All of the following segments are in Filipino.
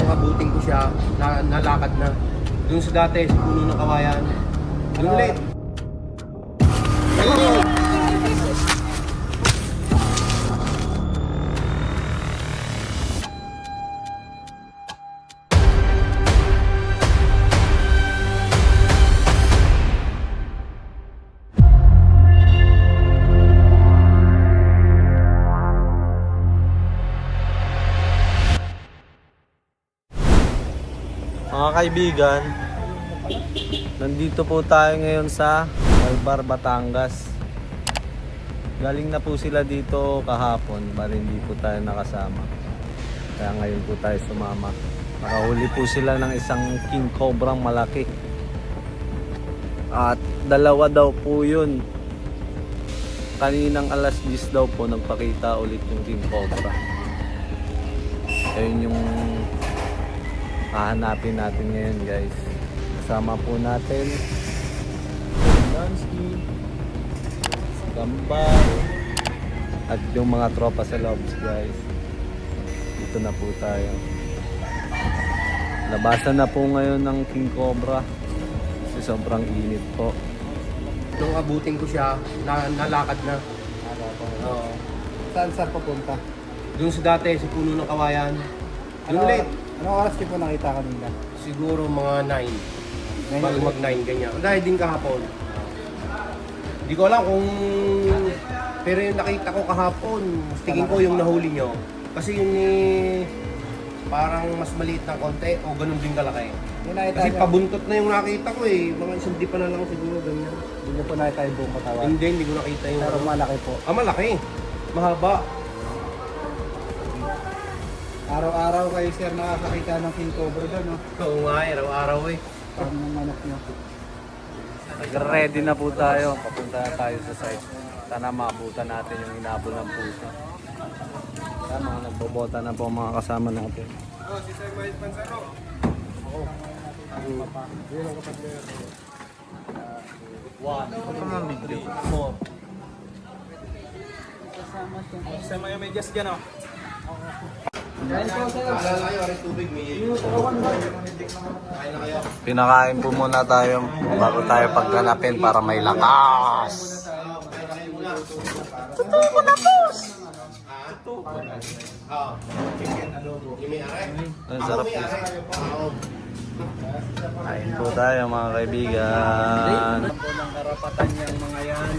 nung abutin ko siya, nalakad na. Doon sa dati, sa puno ng kawayan. Doon ulit. Mga kaibigan, nandito po tayo ngayon sa Malbar, Batangas. Galing na po sila dito kahapon, bali hindi po tayo nakasama. Kaya ngayon po tayo sumama. Nakahuli po sila ng isang king cobrang malaki. At dalawa daw po yun. Kaninang alas 10 daw po nagpakita ulit yung king cobra. Ayun yung hahanapin natin ngayon, guys. Kasama po natin Dansky, Gambay, at yung mga tropa sa lobs, guys. Dito na po tayo. Labasan na po ngayon ng king cobra kasi sobrang init po. Nung abutin ko siya, nalakad na. Oo. Saan papunta? Doon sa dati, sa puno ng kawayan. Doon ulit. Anong oras ko nakita kanina? Siguro mga 9. Bago mag 9, ganyan. Dahil din kahapon. Hindi ko alam kung... Pero yung nakita ko kahapon, tingin ko yung nahuli nyo. Kasi yun parang mas maliit ng konti o ganun din kalaki. Kasi pabuntot na yung nakita ko eh. Mga isang dipa na lang siguro, ganyan. Hindi niyo po nakita yung buong katawan. Hindi ko nakita yung... Pero malaki po. Malaki. Mahaba. Araw-araw kayo sir nakakakita ng king cobra doon, no? Oo nga, araw-araw eh. Parang ng manok niyo. Ready na po tayo. Papunta na tayo sa site. Sana maabutan natin yung hinabol ng pusa. Kaya mga nagbobota na po mga kasama natin. Si Sir Miles Pansaro. Sama yung medyas dyan, oh. Alala kayo, aring tubig, may kain na kayo. Pinakain po muna tayo bago tayo pagganapin para may lakas. Hindi ko tapos! Chicken adobo. Yung may are? Ang sarap May po. are. Kain po tayo mga kaibigan. Po ng karapatan yung mga yan.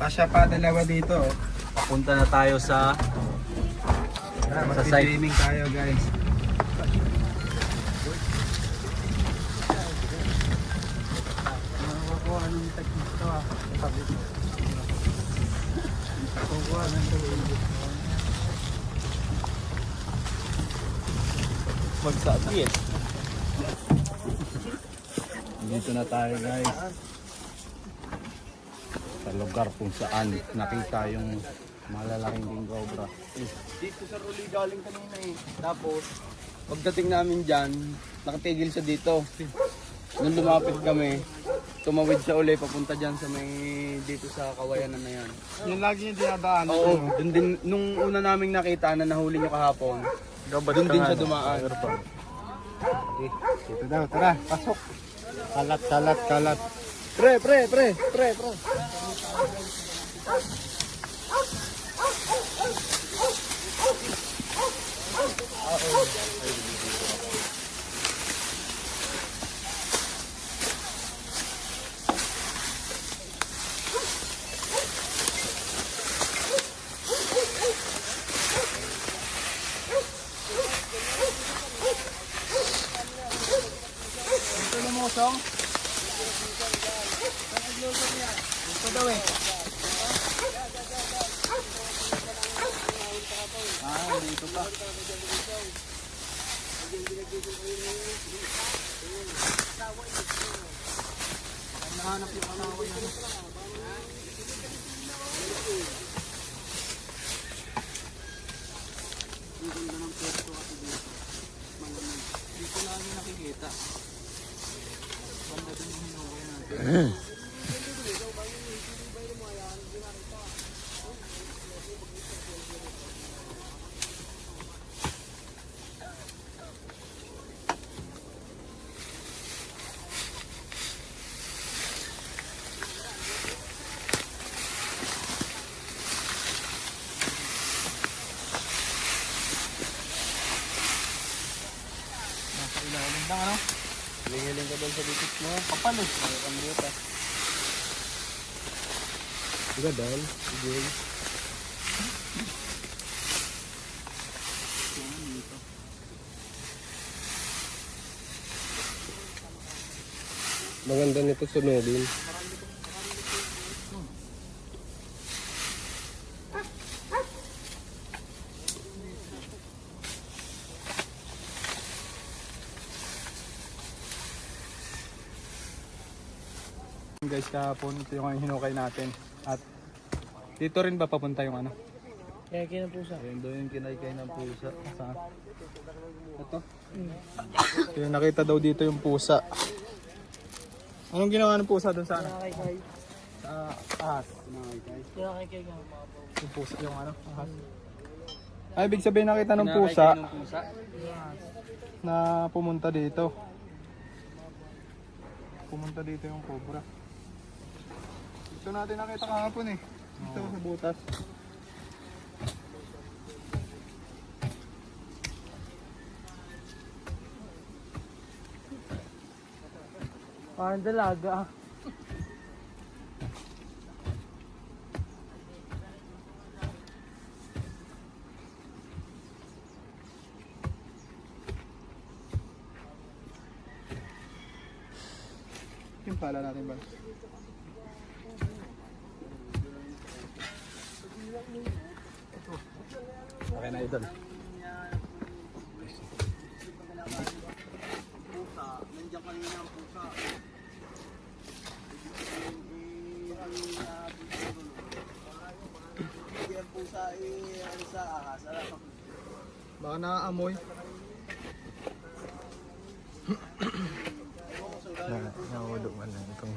Pasya pa dalawa dito. Papunta na tayo sa site. Mag-swimming tayo guys. Kukuha ng technique to ah. Kukuha ng technique. Magsabi eh. Dito na tayo guys. Sa lugar kung saan nakita yung malalaking king cobra. Dito sa Ruli galing kanina eh. Tapos, pagdating namin dyan, nakatigil siya dito. Nung lumapit kami, tumawid siya uli papunta dyan sa may dito sa kawayanan na yan. Yung lagi yung dinadaan. Oo, dun din, nung una naming nakita na nahuli niyo kahapon, dun din siya dumaan. Dito daw, tara, pasok. Kalat. Pre. Ito lumusong. Ito daw eh. Dito pa. Nahanap yung kalaway na. Dito namin nakikita. Banda doon yung hinuwi natin. Ilalim lang ano? Hiling ka doon sa dikit mo. Kapal eh. Ang buta. Gadal. Sige. Maganda nito sunugin. Guys, kahapon ito yung hinukay natin. At dito rin ba papunta yung ano? Kaya ng pusa. Ayun doon yung kinaykay ng pusa. Saan? Ito? Yung nakita daw dito yung pusa. Anong ginawa ng pusa doon sa ano? Kinakaykay. Sa ahas. Kinakaykay. Kinakaykay nga mga po. Yung pusa, yung ano? Ahas. Ay, ibig sabihin nakita ng pusa na pumunta dito. Pumunta dito yung cobra. Ito natin nakita kahapon eh. Ito sa butas. Parang dalaga. Yung pala natin ba? Okay na idol. Nandiyan kanina ang pusa. Hindi ang pusa ano sa ahas. Baka naaamoy. Nakawalo man lang itong...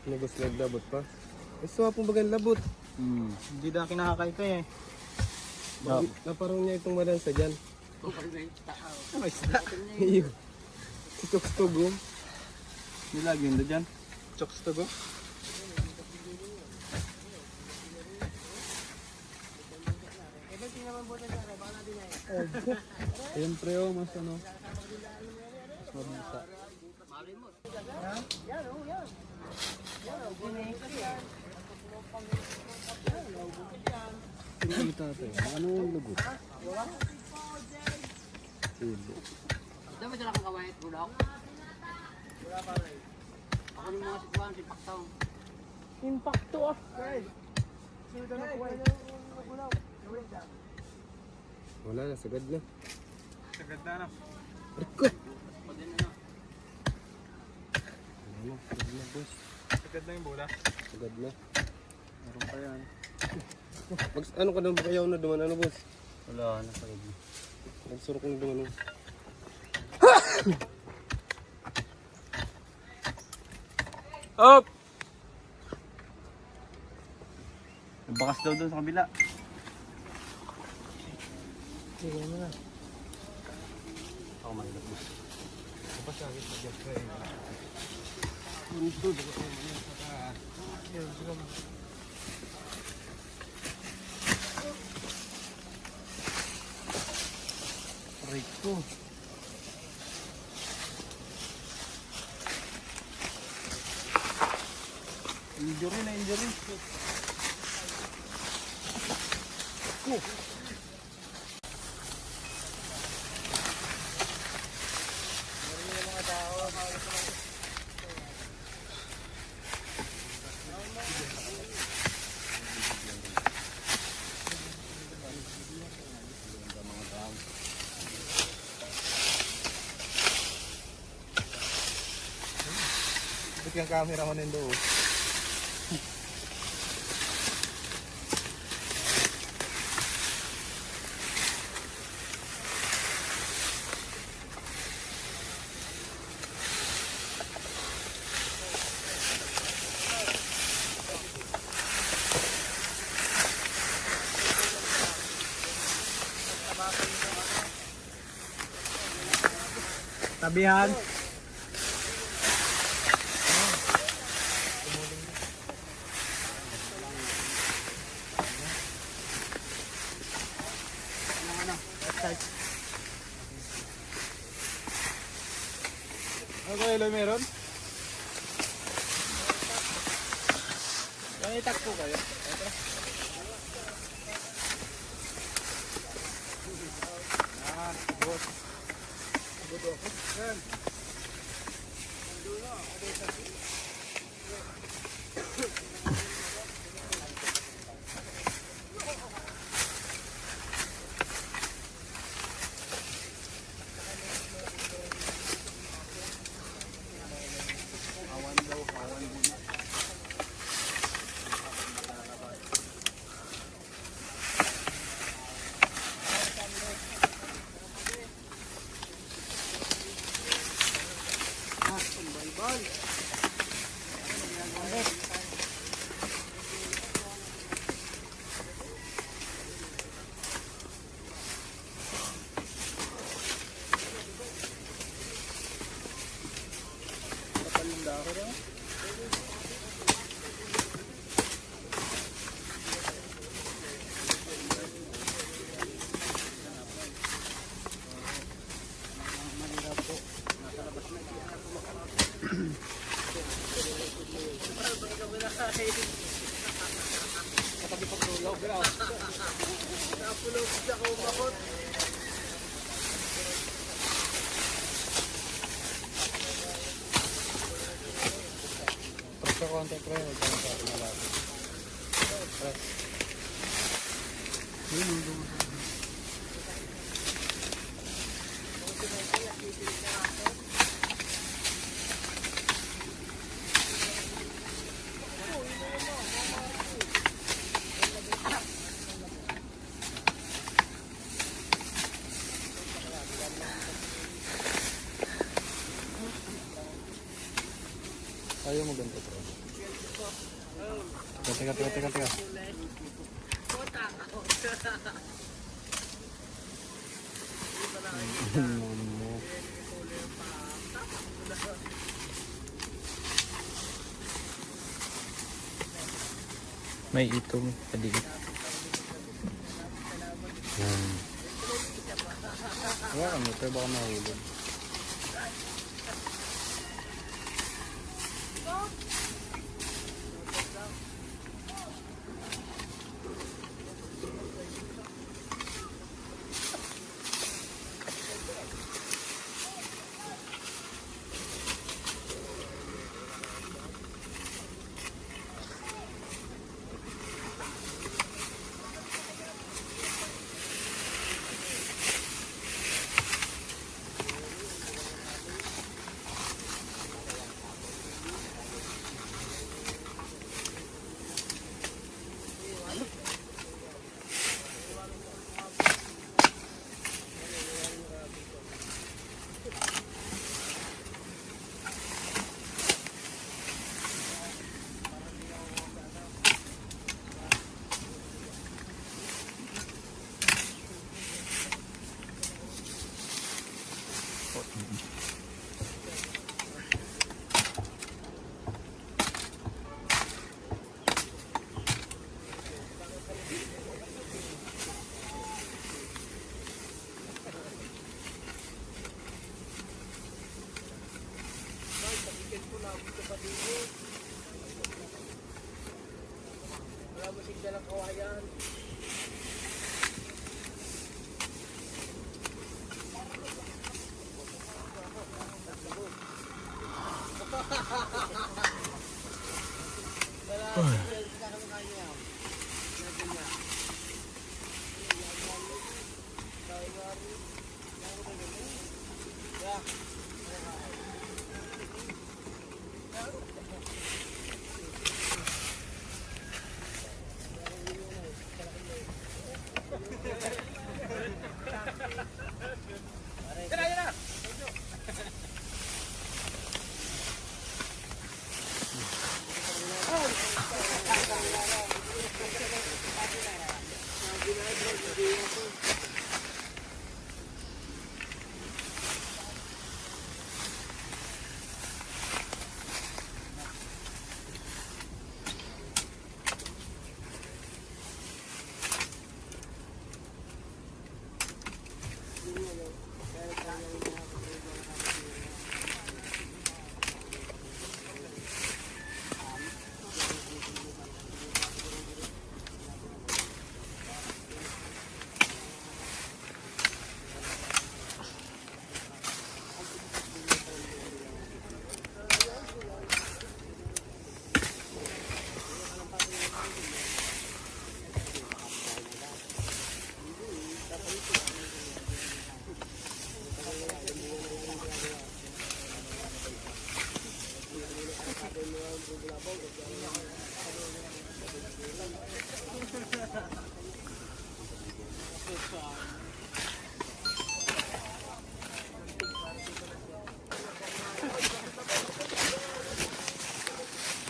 Nagos naglabot pa. Gusto nga pong bagang labot. Hindi na kinakakaykay eh. Naparong niya itong malansa dyan. Ano isda? Iyo. Si Tukstugong. Nilagyan na dyan. Chokes to go. Siyempre oh, mas ano. Mas mabisa. Ano tatay? Ano ang lagot? Silo. Dami dala kang kawait, bulak. Ako yung mga sikuan, si Paktaw. Impacto ah. Wala na, sagad na. Sagad na na. Arko! Pwede na na. Ano, sagad na boss. Sagad na yung bola. Sagad na. Meron pa yan. Ano ka na ba kayaw na duman? Ano boss? Wala na sagad na. Nagsurok na duman. Up! Bakas daw doon sa kabila. Sige mo na. Ako mahirap boss. Rico. Injury na injury. Ba't yung camera mo nendo? Tabihan. Ano kayo meron? May itak po kayo. Sa konti ko yun, ito sa ating malapit. Ayaw mo ganito, bro. Teka. May itong paligid. Wala kami, pero baka mahulog.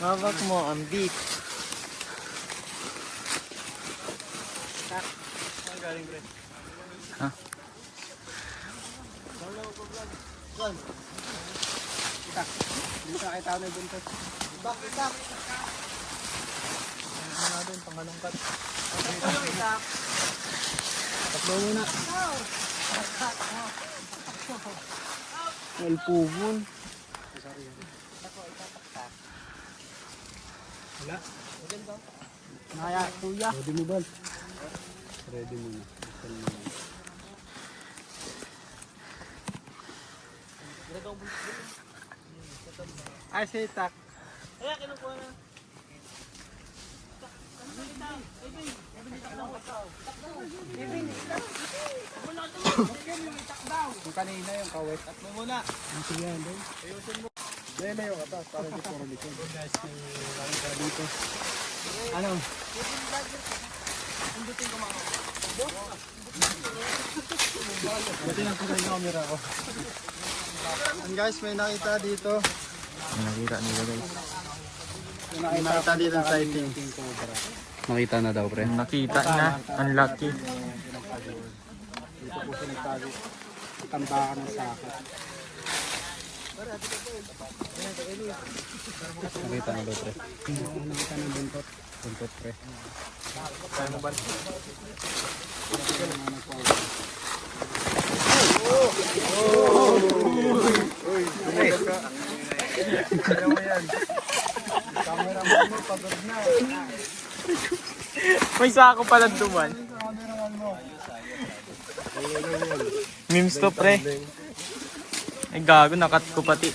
Hawak mo ang beat. Ha? Hindi ka kita na buntot. Takbo muna. Alpubon. Wala. Naya, kuya. Ready mo ba? Ready mo na. Ay, sitak. Yung kanina yung kawet. At mo muna. Sige yan doon. Ayusin mo. Dahil na yung atas para di puro likod. Guys, yung dito. Ano? Buti lang kung yung camera ko. And guys, may nakita dito. Nakita nila guys. May nakita dito sa sighting. Nakita na daw, pre. Nakita na. Ang lucky. Dito po siya nagtago. Tambakan ng sako. Nakita na daw, pre. Nakita ng buntot. Buntot, pre. Ano ba? Kaya mo yan. Cameraman mo, pagod na. May sako pala duman. Cameraman mo. Memes to pre. Ay gago, nakat ko pati.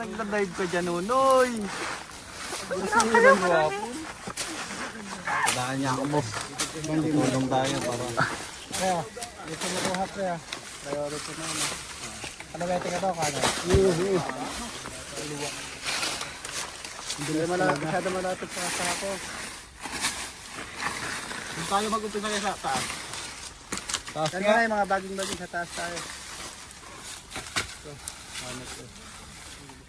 Nagda-dive ka dyan, Unoy. Kailangan niya ako mo. Tulong tayo para. Kaya, ito mo ko hap kaya. Priority na ano. Ano ba ito ka to, kano? Hindi masyado malapit sa sako. Kung tayo mag-umpisa kayo sa taas. Taas nga yung mga baging-baging sa taas tayo. Ito, ano ito.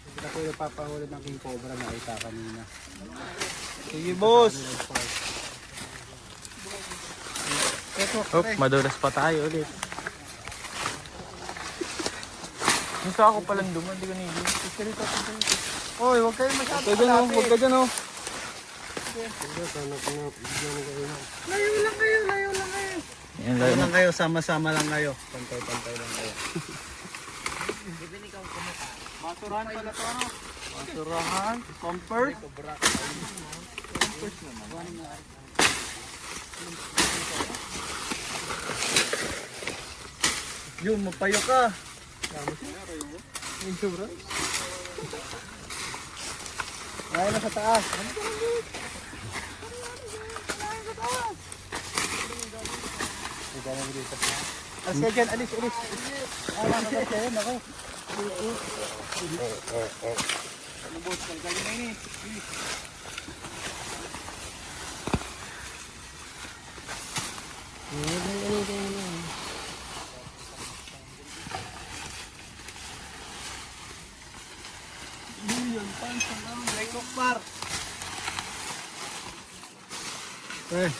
Hindi na po yung papahulid ng king cobra na kita kanina. Sige boss. Oh, madulas pa tayo ulit. Yung sako pala duman, di ko nilin. Oy, huwag kayo masyado Huwag ka dyan, huwag ka dyan, oh. Layo lang kayo, layo lang kayo. Yan Layo lang kayo, sama-sama lang kayo. Pantay-pantay lang kayo. Masurahan pala to ano? Masurahan, comfort. Yun, mapayo ka. Layo na sa taas. Alis ka dyan, alis. Alis ka dyan, ako. Ano boss, kalgalin na yun eh. Eh.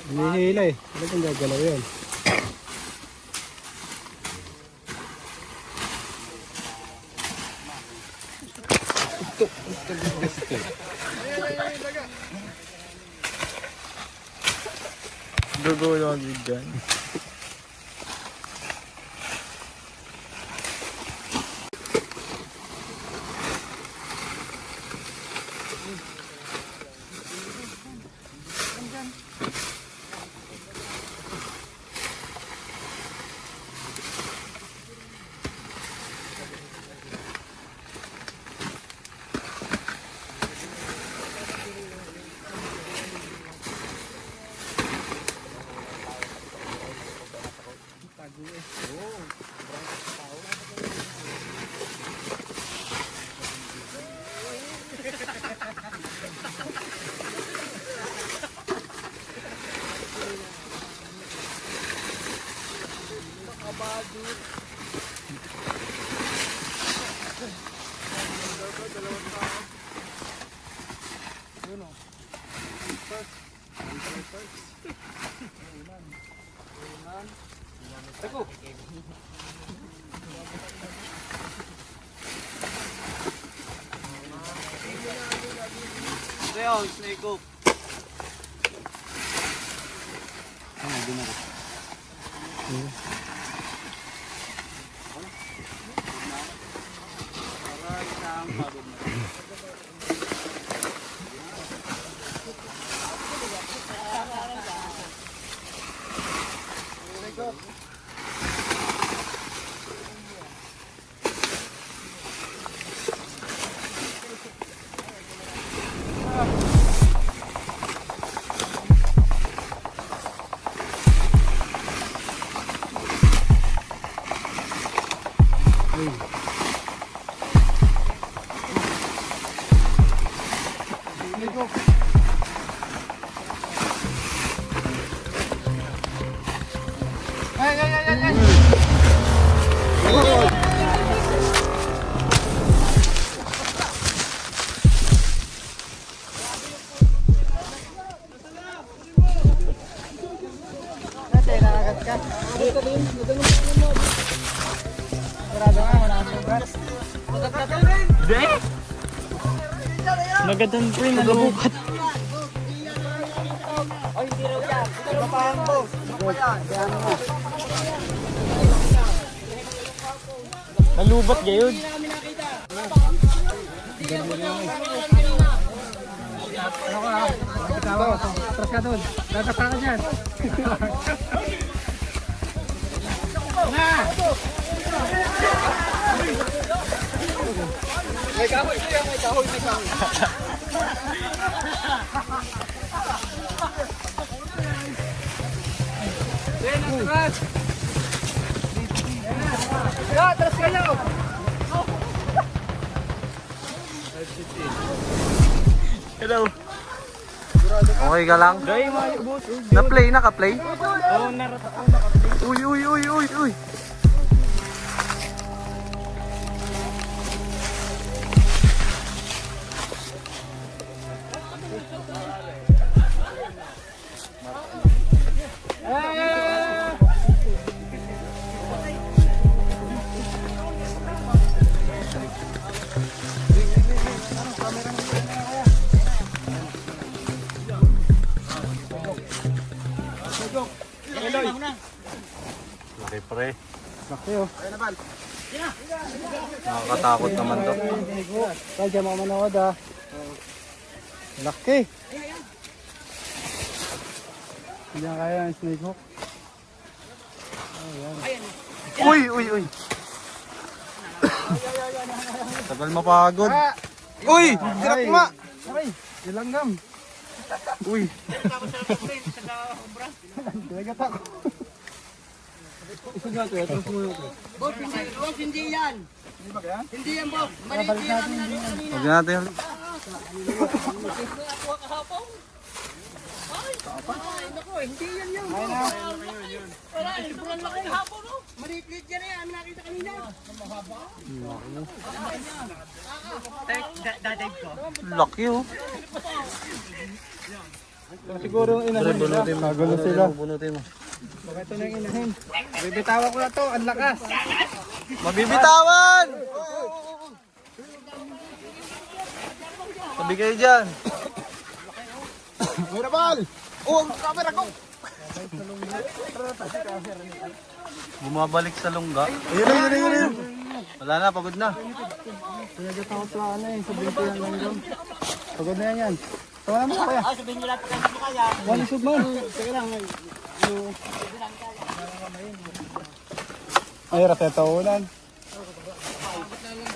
Hinihila eh. Ano kung gagalaw yun? Dugo lang din dyan. Ito yun, snake hook. Hindi! Nagadan pre, nalukat. Nalubat gayon. Hello. Okay ka lang? Gay, mga boss. Na-play, naka-play? Oo, narata. Uy, uy, uy, uy, uy. Laki pre. Laki oh. Nakakatakot naman to. Kaya dyan mga manood ah. Laki. Hindi na kaya ang snake hook. Uy, uy, uy. Tagal mapagod. Uy! Hirap nga! Aray! Ilanggam! Uy. Talagat ako. Isa nga ito, atras mo yun. Boss, hindi yan. Hindi ba kaya? Hindi yan, boss. Maliit yan namin nakita kanina. Huwag natin. Ay, naku, hindi yan yun. Wala, sobrang laki ng hapon, no? Maliit-liit yan eh, namin nakita kanina. Laki oh. Siguro yung inahin nila. Kagulo sila. Bunutin mo. Baka ito na yung inahin. Bibitawan ko na to, ang lakas. Mabibitawan! Sabi kayo dyan. Mira bal! Oh, ang camera ko! Bumabalik sa lungga. Ayun. Wala na, pagod na. Pinagatakot sa ano eh, sabihin ko yung langgam. Pagod na yan. Tawa naman kaya. Sabihin nyo lang pagka hindi mo kaya. Wala sub man. Teka lang. Ay, raseta ulan.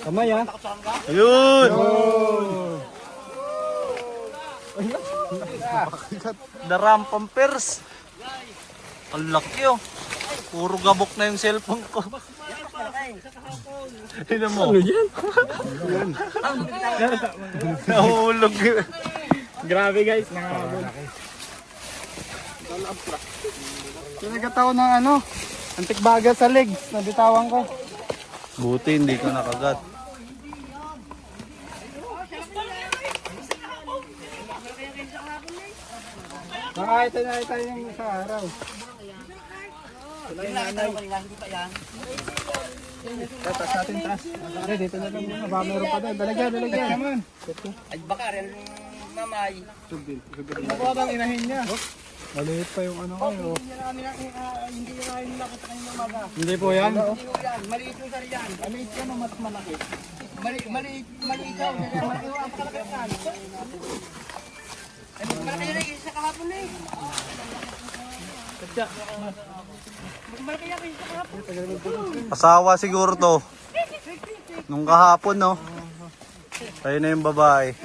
Kamay ha. Ayun! Daram pampers. Ang laki oh. Puro gabok na yung cellphone ko. Tignan mo. Ano yan? Nahulog. Grabe guys, nakakabon. Pinagataw ng ano, antik baga sa legs, nabitawan ko. Buti hindi ko nakagat. Ito na tayo ng sa araw. Yung nakita ko kanina, hindi pa yan. Tatas natin, taas. Okay, dito na lang muna. Baka meron pa doon. Dalagyan. Ay, baka rin mamay. Nakuha bang inahin niya? Maliit pa yung ano kayo. Hindi na namin nakita kanina umaga. Hindi po yan. Hindi ko yan. Maliit yung sir yan. Maliit yan o mas malaki? Maliit daw. Malaki yung ang kalakit yan. Ay, mas malaki yun eh. Isa kahapon na eh. Mas malaki yan isa kahapon. Asawa siguro to. Nung kahapon, no? Tayo na yung babae.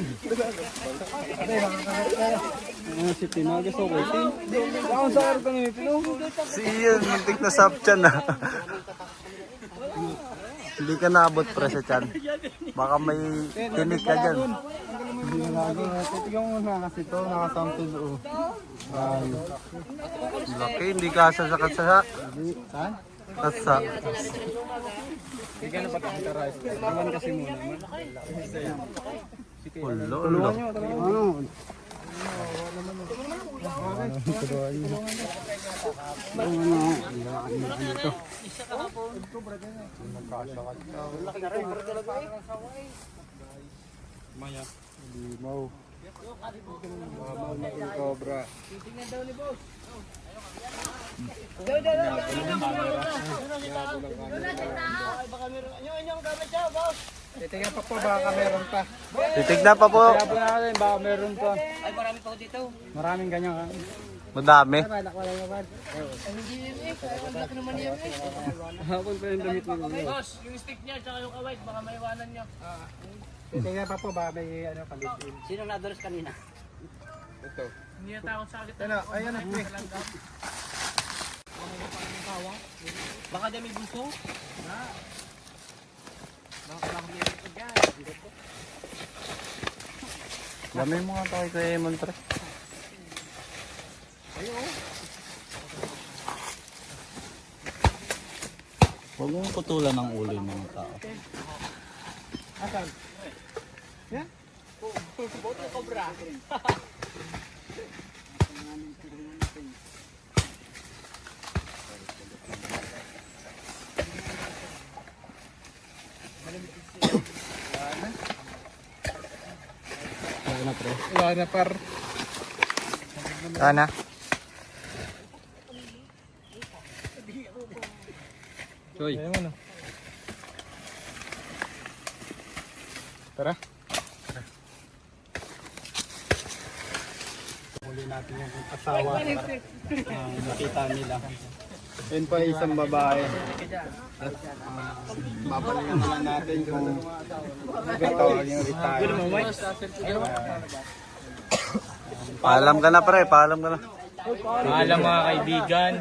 Si Tinagas okay. Ako sa araw ka ngayon, Pino. Si Ian, muntik na sap tiyan na. Hindi ka naabot pre sa tiyan. Baka may tinik ka dyan. Hindi na lagi. Titigyan mo na kasi ito. Nakasample doon. Laki, hindi ka sasakat-sasak. Saan? Sasak. Hindi ka na patakita rice. Naman kasi muna. Ulo, ulo. Ano? Limaw. Limaw na cobra. Titingnan pa po, baka meron pa. Titignan pa po. Kaya po natin, baka meron pa. Ay, marami pa ako dito. Maraming ganyan. Madami. Laki naman yan eh. Hapon pa yung damit nila. Boss, yung stick niya tsaka yung kawait, baka maiwanan niya. Titingnan pa po, baka may ano palitin. Sino nadulas kanina? Ito. Hindi na takot sa akin. Ayan na. Baka dyan may bunso? Dami mo nga tayo kay Emon pre. Huwag mong putulan ng ulo yung mga tao. Wala na par. Sana. Choy. Tara. Huli natin yung asawa. Nakita nila. Yun pa isang babae. Babalikan na lang natin kung gatawag yung retire. Paalam ka na pre, paalam ka na. Paalam mga kaibigan.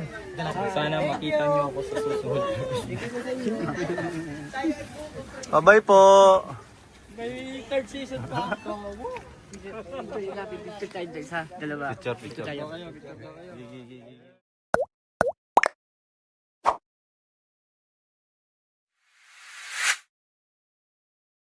Sana makita niyo ako sa susunod. Bye-bye po. May third season pa. Picture tayo sa dalawa. Picture, picture. Tayo.